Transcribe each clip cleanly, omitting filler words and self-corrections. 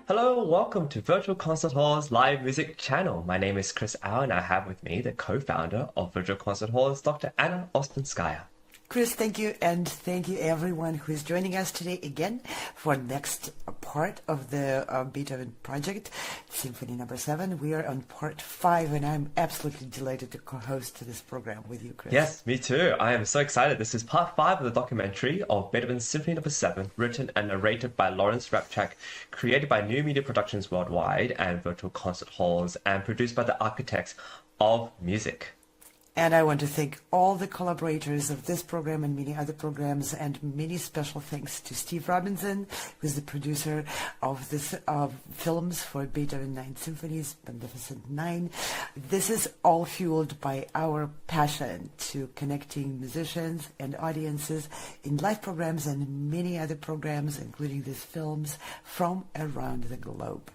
Hello, welcome to Virtual Concert Hall's live music channel. My name is Chris Au, and I have with me the co-founder of Virtual Concert Halls, Dr. Anna Ouspenskaya. Chris, thank you, and thank you everyone who is joining us today again for next part of the Beethoven project, Symphony No. 7. We are on part 5, and I'm absolutely delighted to co-host this program with you, Chris. Yes, me too. I am so excited. This is part 5 of the documentary of Beethoven's Symphony No. 7, written and narrated by Lawrence Rapchak, created by New Media Productions Worldwide and Virtual Concert Halls, and produced by the architects of music. And I want to thank all the collaborators of this program and many other programs, and many special thanks to Steve Robinson, who is the producer of this films for Beethoven 9 Symphonies, Magnificent 9. This is all fueled by our passion to connecting musicians and audiences in live programs and many other programs, including these films, from around the globe.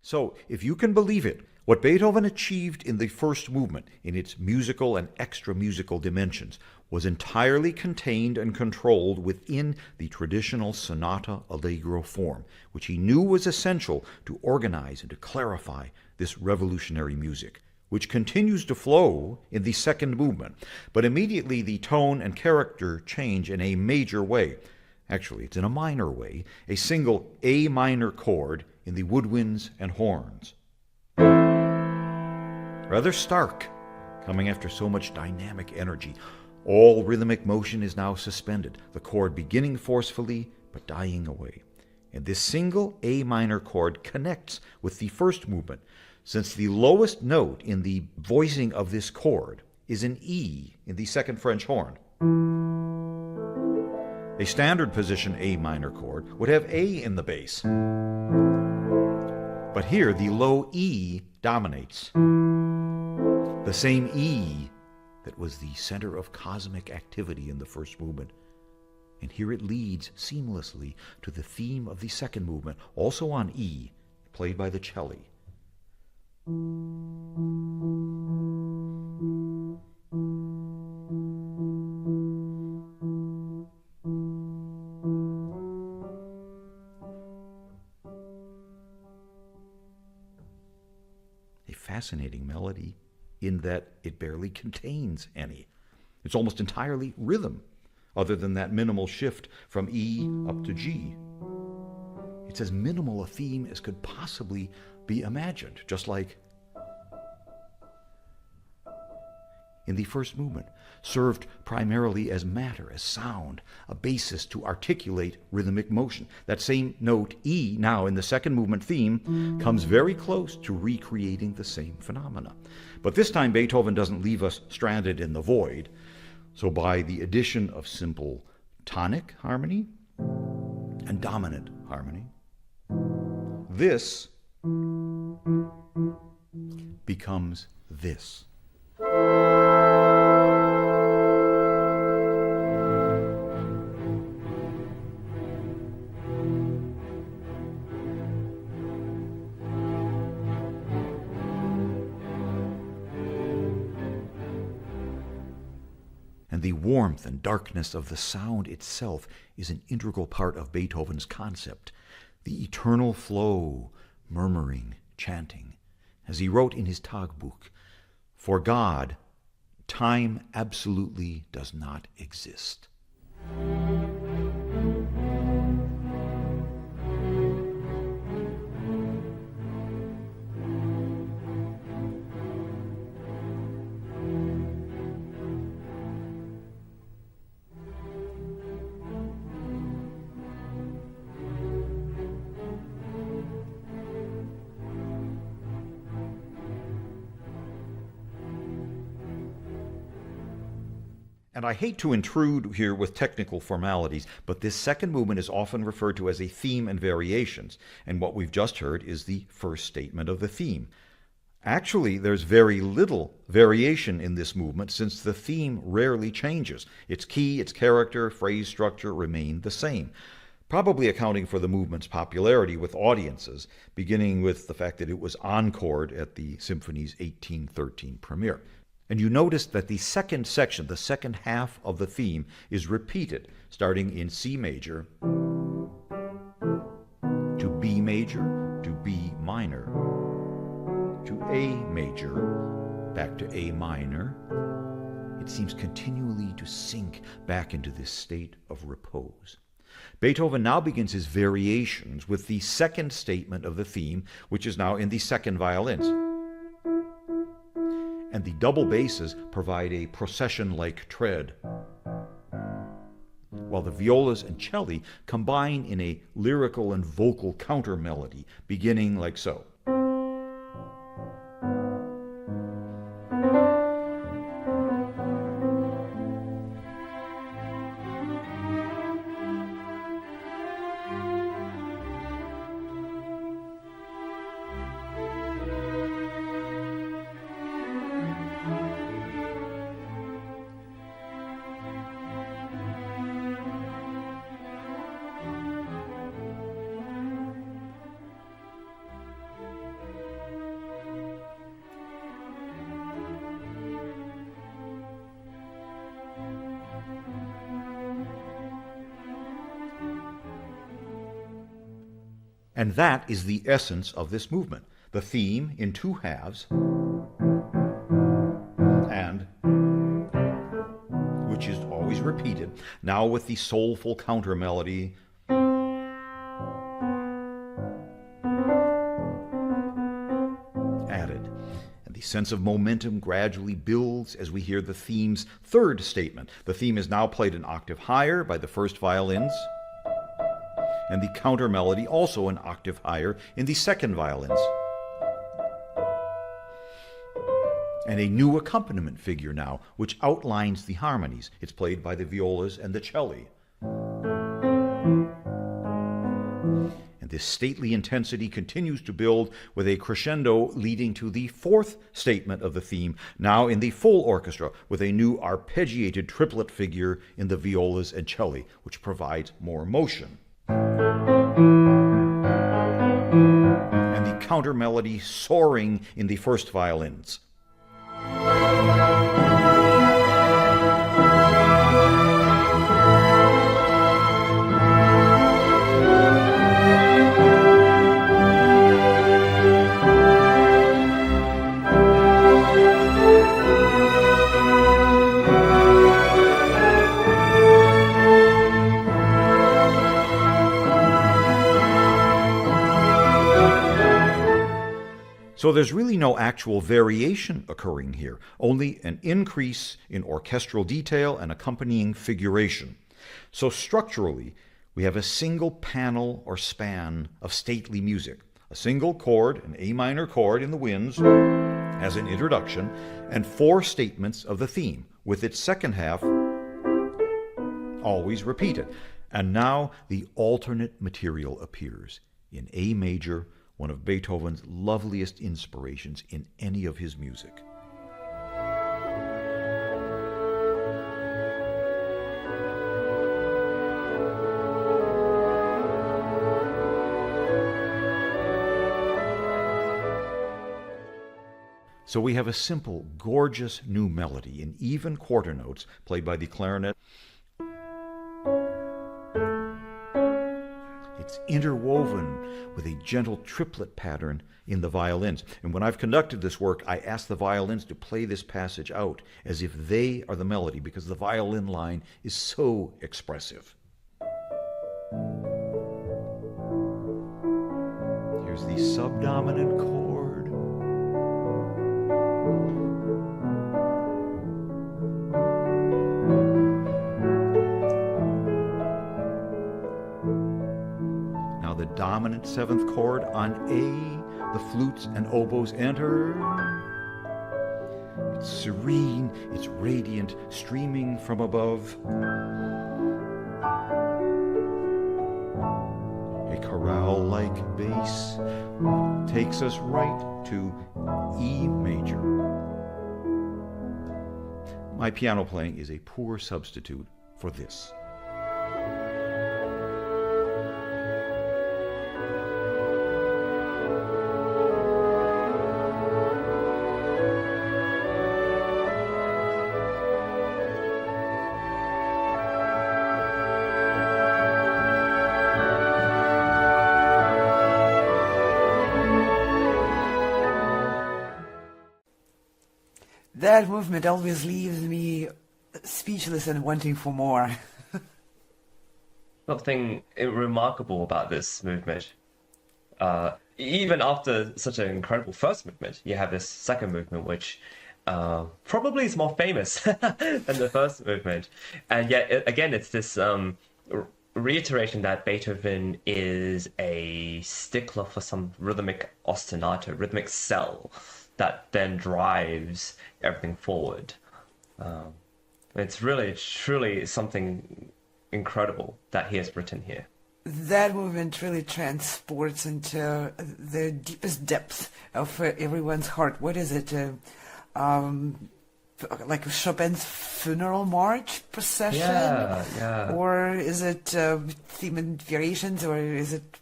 So, if you can believe it, what Beethoven achieved in the first movement, in its musical and extra-musical dimensions, was entirely contained and controlled within the traditional sonata allegro form, which he knew was essential to organize and to clarify this revolutionary music, which continues to flow in the second movement. But immediately the tone and character change in a major way. Actually, it's in a minor way, a single A minor chord in the woodwinds and horns. Rather stark, coming after so much dynamic energy. All rhythmic motion is now suspended, the chord beginning forcefully but dying away. And this single A minor chord connects with the first movement, since the lowest note in the voicing of this chord is an E in the second French horn. A standard position A minor chord would have A in the bass. But here the low E dominates. The same E that was the center of cosmic activity in the first movement. And here it leads seamlessly to the theme of the second movement, also on E, played by the cello. A fascinating melody in that it barely contains any. It's almost entirely rhythm, other than that minimal shift from E up to G. It's as minimal a theme as could possibly be imagined, just like in the first movement, served primarily as matter, as sound, a basis to articulate rhythmic motion. That same note, E, now in the second movement theme, comes very close to recreating the same phenomena. But this time Beethoven doesn't leave us stranded in the void. So by the addition of simple tonic harmony and dominant harmony, this becomes this. And the warmth and darkness of the sound itself is an integral part of Beethoven's concept. The eternal flow, murmuring, chanting. As he wrote in his Tagebuch, for God, time absolutely does not exist. And I hate to intrude here with technical formalities, but this second movement is often referred to as a theme and variations, and what we've just heard is the first statement of the theme. Actually, there's very little variation in this movement since the theme rarely changes. Its key, its character, phrase structure remain the same, probably accounting for the movement's popularity with audiences, beginning with the fact that it was encored at the Symphony's 1813 premiere. And you notice that the second section, the second half of the theme, is repeated, starting in C major to B major to B minor to A major, back to A minor. It seems continually to sink back into this state of repose. Beethoven now begins his variations with the second statement of the theme, which is now in the second violins. And the double basses provide a procession-like tread, while the violas and celli combine in a lyrical and vocal counter melody, beginning like so. And that is the essence of this movement. The theme in two halves, and which is always repeated, now with the soulful counter melody. Added. And the sense of momentum gradually builds as we hear the theme's third statement. The theme is now played an octave higher by the first violins, and the counter melody also an octave higher in the second violins. And a new accompaniment figure now, which outlines the harmonies. It's played by the violas and the celli. And this stately intensity continues to build with a crescendo leading to the fourth statement of the theme, now in the full orchestra, with a new arpeggiated triplet figure in the violas and celli, which provides more motion. And the counter melody soaring in the first violins. So there's really no actual variation occurring here, only an increase in orchestral detail and accompanying figuration. So structurally, we have a single panel or span of stately music, a single chord, an A minor chord in the winds as an introduction, and four statements of the theme, with its second half always repeated. And now the alternate material appears in A major, one of Beethoven's loveliest inspirations in any of his music. So we have a simple, gorgeous new melody in even quarter notes played by the clarinet. It's interwoven with a gentle triplet pattern in the violins. And when I've conducted this work, I ask the violins to play this passage out as if they are the melody, because the violin line is so expressive. Here's the subdominant chord. The dominant seventh chord on A, the flutes and oboes enter. It's serene, it's radiant, streaming from above. A chorale-like bass takes us right to E major. My piano playing is a poor substitute for this. That movement always leaves me speechless and wanting for more. Something remarkable about this movement. Even after such an incredible first movement, you have this second movement, which probably is more famous than the first movement. And yet, again, it's this reiteration that Beethoven is a stickler for some rhythmic ostinato, rhythmic cell that then drives everything forward. It's really, truly something incredible that he has written here. That movement really transports into the deepest depth of everyone's heart. What is it? Like Chopin's funeral march procession? Yeah. Or is it theme and variations, or is it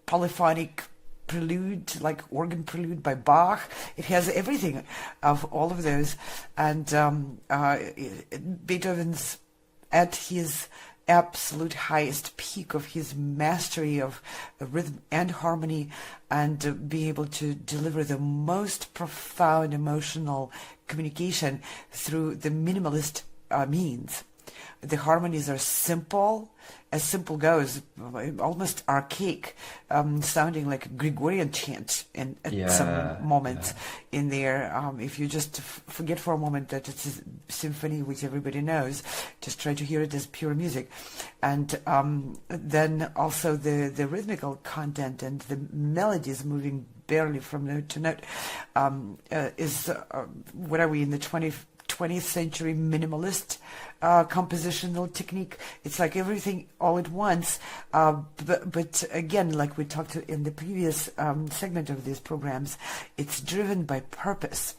polyphonic prelude, like organ prelude by Bach? It has everything of all of those. And Beethoven's at his absolute highest peak of his mastery of rhythm and harmony, and being able to deliver the most profound emotional communication through the minimalist means. The harmonies are simple, as simple goes, almost archaic, sounding like Gregorian chant at some moments in there. If you just forget for a moment that it's a symphony, which everybody knows, just try to hear it as pure music. And then also the rhythmical content and the melodies moving barely from note to note is, what are we, in the 20th century minimalist compositional technique? It's like everything all at once, but again, like we talked in the previous segment of these programs, it's driven by purpose,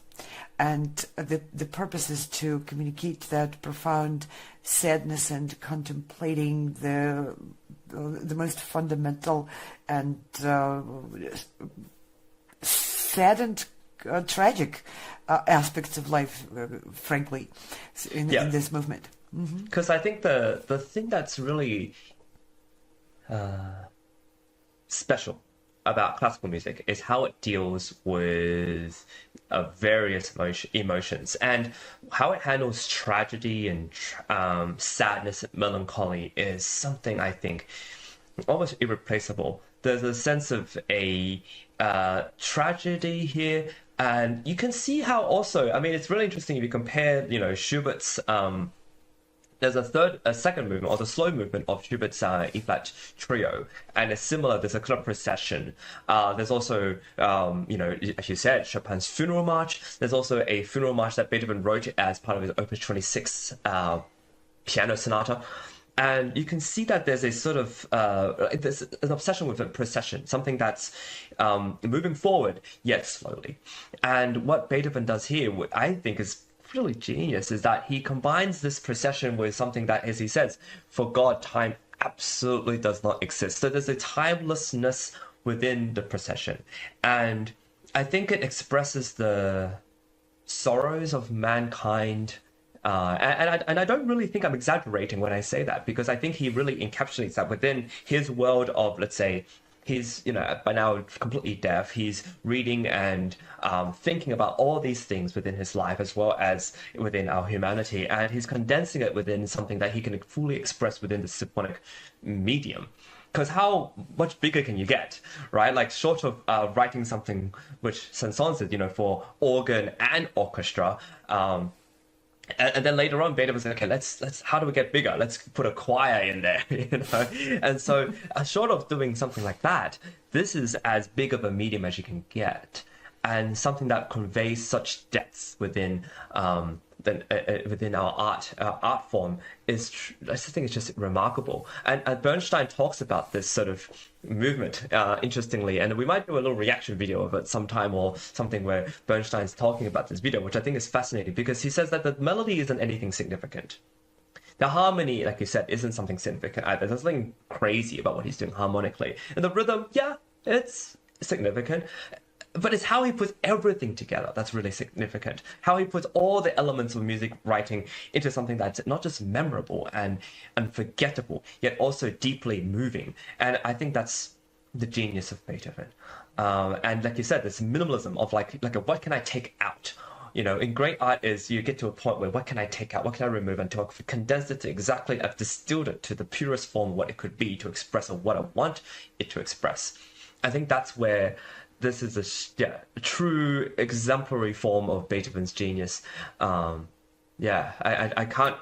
and the purpose is to communicate that profound sadness and contemplating the most fundamental and sad and tragic aspects of life, frankly, in this movement. Because I think the thing that's really special about classical music is how it deals with various emotions, and how it handles tragedy and sadness and melancholy is something I think almost irreplaceable. There's a sense of a tragedy here. And you can see how also, I mean, it's really interesting if you compare, Schubert's, there's a second movement, or the slow movement of Schubert's E-flat trio, and it's similar, there's a club procession. There's also, as you said, Chopin's funeral march. There's also a funeral march that Beethoven wrote as part of his Opus 26 piano sonata. And you can see that there's a sort of there's an obsession with a procession, something that's moving forward, yet slowly. And what Beethoven does here, what I think is really genius, is that he combines this procession with something that, as he says, for God, time absolutely does not exist. So there's a timelessness within the procession. And I think it expresses the sorrows of mankind. And I don't really think I'm exaggerating when I say that, because I think he really encapsulates that within his world of, let's say, he's, by now completely deaf. He's reading and thinking about all these things within his life, as well as within our humanity. And he's condensing it within something that he can fully express within the symphonic medium. Because how much bigger can you get, right? Like, short of writing something which Saint-Saëns did, for organ and orchestra, and then later on, Beethoven said, okay, let's how do we get bigger? Let's put a choir in there, And so, short of doing something like that, this is as big of a medium as you can get. and something that conveys such depths within within our art form I just think it's just remarkable. And Bernstein talks about this sort of movement, interestingly, and we might do a little reaction video of it sometime or something where Bernstein's talking about this video, which I think is fascinating because he says that the melody isn't anything significant. The harmony, like you said, isn't something significant either. There's something crazy about what he's doing harmonically. And the rhythm, yeah, it's significant. But it's how he puts everything together that's really significant. How he puts all the elements of music writing into something that's not just memorable and unforgettable, yet also deeply moving. And I think that's the genius of Beethoven. And like you said, this minimalism of like what can I take out? You know, in great art is you get to a point where what can I take out? What can I remove? Until I've condensed it to exactly, I've distilled it to the purest form of what it could be to express or what I want it to express. I think that's where this is a true exemplary form of Beethoven's genius. I can't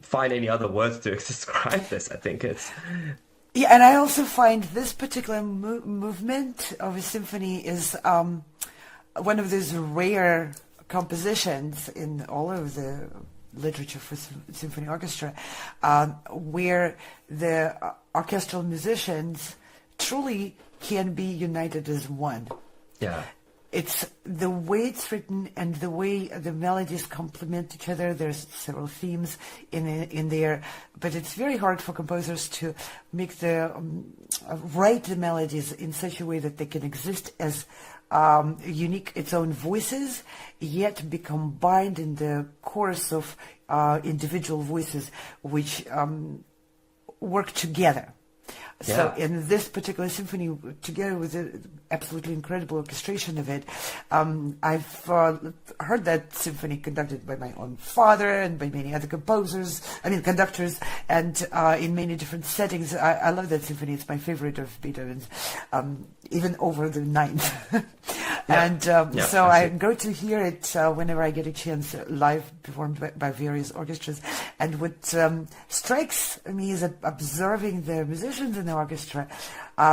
find any other words to describe this. I think it's... Yeah, and I also find this particular movement of a symphony is one of those rare compositions in all of the literature for symphony orchestra, where the orchestral musicians truly can be united as one. Yeah. It's the way it's written and the way the melodies complement each other. There's several themes in there, but it's very hard for composers to make write the melodies in such a way that they can exist as unique, its own voices, yet be combined in the chorus of individual voices which work together. So in this particular symphony, together with the absolutely incredible orchestration of it, I've heard that symphony conducted by my own father and by many other conductors, and in many different settings. I love that symphony. It's my favorite of Beethoven's, even over the ninth. So I go to hear it whenever I get a chance, live performed by various orchestras. And what strikes me is observing the musicians in the orchestra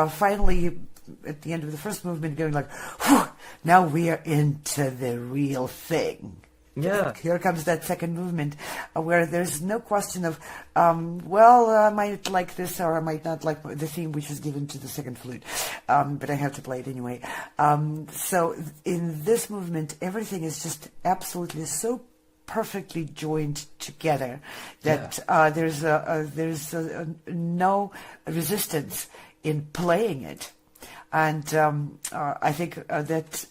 finally at the end of the first movement going like, whew, now we are into the real thing. Yeah. Here comes that second movement where there's no question of, I might like this or I might not like the theme which is given to the second flute, but I have to play it anyway. So in this movement, everything is just absolutely so perfectly joined together that there's no resistance in playing it. And I think that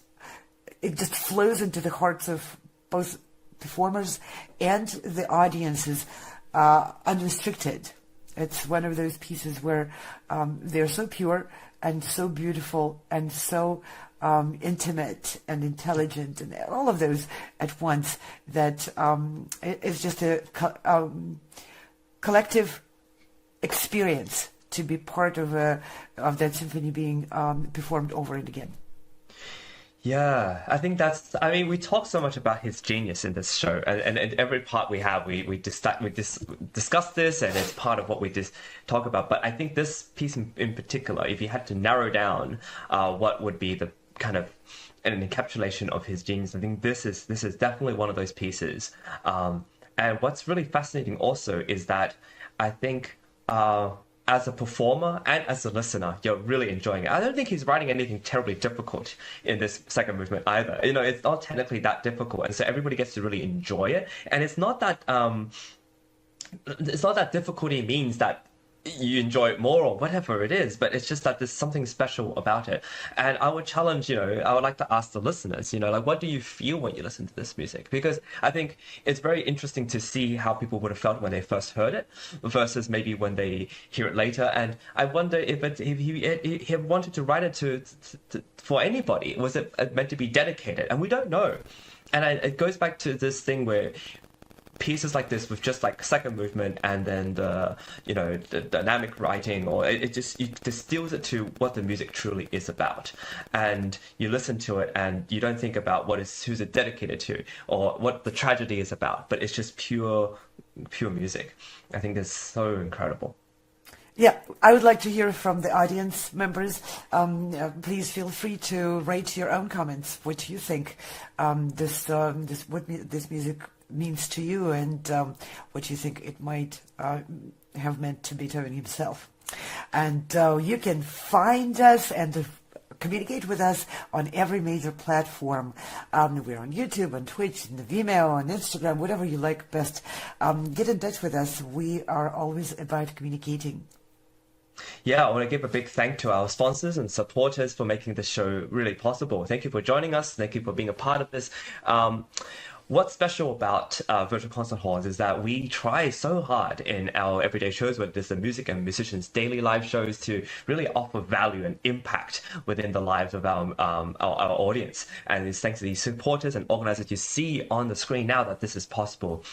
it just flows into the hearts of both performers and the audiences unrestricted. It's one of those pieces where they're so pure and so beautiful and so intimate and intelligent and all of those at once that it's just a collective experience to be part of that symphony being performed over and again. Yeah, I think we talk so much about his genius in this show, and every part we have, we discuss this, and it's part of what we just talk about. But I think this piece in particular, if you had to narrow down what would be the kind of an encapsulation of his genius, I think this is definitely one of those pieces. And what's really fascinating also is that I think as a performer and as a listener, you're really enjoying it. I don't think he's writing anything terribly difficult in this second movement either. You know, it's not technically that difficult, and so everybody gets to really enjoy it. And it's not that difficulty means that you enjoy it more or whatever it is, but it's just that there's something special about it. And I would challenge, I would like to ask the listeners, what do you feel when you listen to this music? Because I think it's very interesting to see how people would have felt when they first heard it versus maybe when they hear it later. And I wonder if he wanted to write it for anybody. Was it meant to be dedicated? And we don't know. And it goes back to this thing where pieces like this with just like second movement and then the dynamic writing, or it distills it to what the music truly is about, and you listen to it and you don't think about who's it dedicated to or what the tragedy is about, but it's just pure music. I think that's so incredible. Yeah, I would like to hear from the audience members. Please feel free to write your own comments. What do you think this music means to you, and what you think it might have meant to Beethoven himself. And you can find us and communicate with us on every major platform. We're on YouTube, on Twitch, on Vimeo, on Instagram, whatever you like best. Get in touch with us. We are always about communicating. Yeah, I want to give a big thank to our sponsors and supporters for making this show really possible. Thank you for joining us. Thank you for being a part of this. What's special about virtual concert halls is that we try so hard in our everyday shows, whether it's the music and musicians' daily live shows, to really offer value and impact within the lives of our audience. And it's thanks to these supporters and organizers you see on the screen now that this is possible.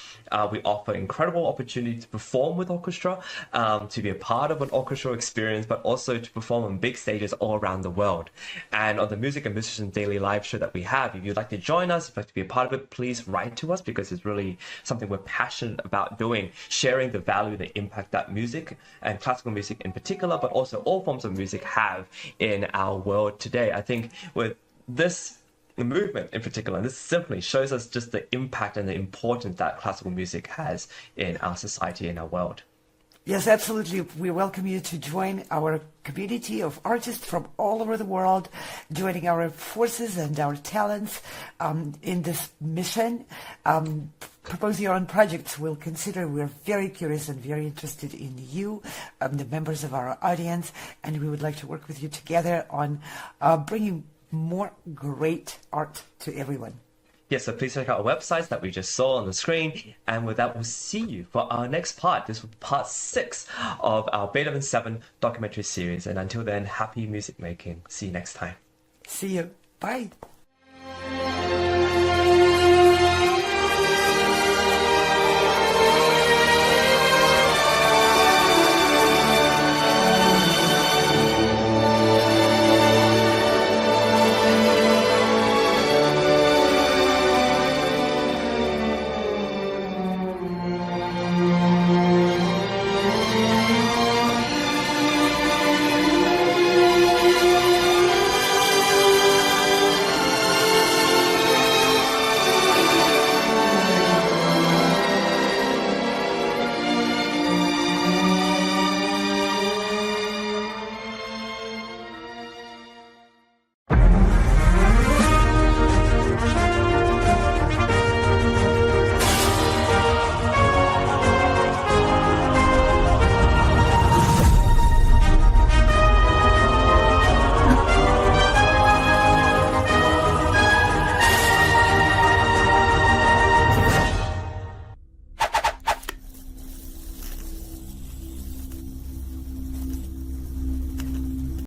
We offer incredible opportunity to perform with orchestra, to be a part of an orchestral experience, but also to perform on big stages all around the world. And on the music and musicians' daily live show that we have, if you'd like to join us, if you'd like to be a part of it, please write to us, because it's really something we're passionate about doing, sharing the value, the impact that music and classical music in particular, but also all forms of music have in our world today. I think with this movement in particular, this symphony shows us just the impact and the importance that classical music has in our society and our world. Yes, absolutely. We welcome you to join our community of artists from all over the world, joining our forces and our talents in this mission. Propose your own projects. We'll consider. We're very curious and very interested in you, the members of our audience, and we would like to work with you together on bringing more great art to everyone. Yes, so please check out our websites that we just saw on the screen. And with that, we'll see you for our next part. This will be part 6 of our Beethoven 7 documentary series. And until then, happy music making. See you next time. See you. Bye.